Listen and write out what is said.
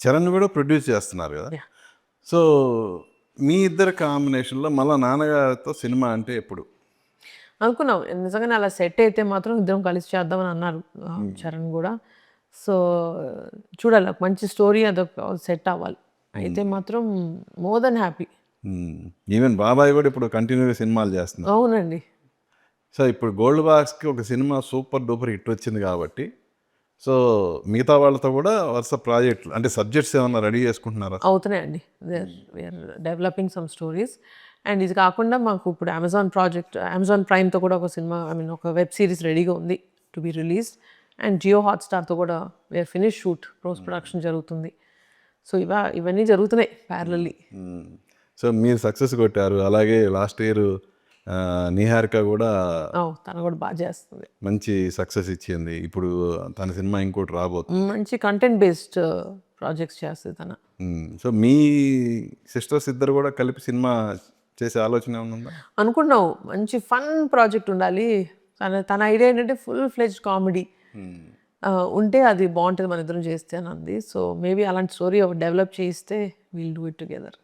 చరణ్ కూడా ప్రొడ్యూస్ చేస్తున్నారు కదా. Yeah. సో మీ ఇద్దరు కాంబినేషన్లో మళ్ళీ నాన్నగారితో సినిమా అంటే ఎప్పుడు? అనుకున్నాం నిజంగానే అలా సెట్ అయితే మాత్రం ఇద్దరం కలిసి చేద్దామని అన్నారు చరణ్ కూడా. సో చూడాలి, ఒక మంచి స్టోరీ అదొక సెట్ అవ్వాలి అయితే మాత్రం మోర్ దెన్ హ్యాపీ. ఈవెన్ బాబాయ్ కూడా ఇప్పుడు కంటిన్యూగా సినిమాలు చేస్తున్నారు. అవునండి. సో ఇప్పుడు గోల్డ్ బాక్స్కి ఒక సినిమా సూపర్ డూపర్ హిట్ వచ్చింది కాబట్టి, సో మిగతా వాళ్ళతో కూడా వరుస ప్రాజెక్టులు అంటే సబ్జెక్ట్స్ ఏమన్నా రెడీ చేసుకుంటున్నారా? అవుతున్నాయండి, we're developing some stories. And ఇది కాకుండా మాకు ఇప్పుడు అమెజాన్ ప్రైమ్తో కూడా ఒక సినిమా, ఒక వెబ్ సిరీస్ రెడీగా ఉంది to be released. And Jio హాట్స్టార్తో కూడా we're finish shoot, post production జరుగుతుంది. సో ఇవన్నీ జరుగుతున్నాయి ప్యారలల్లీ. సో మీరు సక్సెస్ కొట్టారు, అలాగే లాస్ట్ ఇయర్ నిహారిక కూడా తను కూడా బాగా చేస్తుంది, మంచి సక్సెస్ ఇచ్చింది. ఇప్పుడు తన సినిమా ఇంకోటి రాబోతుంది, మంచి కంటెంట్ బేస్డ్ ప్రాజెక్ట్స్ చేస్తుంది తన. సో మీ సిస్టర్స్ ఇద్దరు కూడా కలిపి సినిమా చేసే ఆలోచన ఏమైనా ఉందా? అనుకున్నావు, మంచి ఫన్ ప్రాజెక్ట్ ఉండాలి. తన ఐడియా ఏంటంటే ఫుల్ ఫ్లెడ్జ్డ్ కామెడీ ఉంటే అది బాగుంటుంది మన ఇద్దరం చేస్తే అని అంది. సో మేబీ అలాంటి స్టోరీ డెవలప్ చేయిస్తే విల్ డూ ఇట్ టుగెదర్.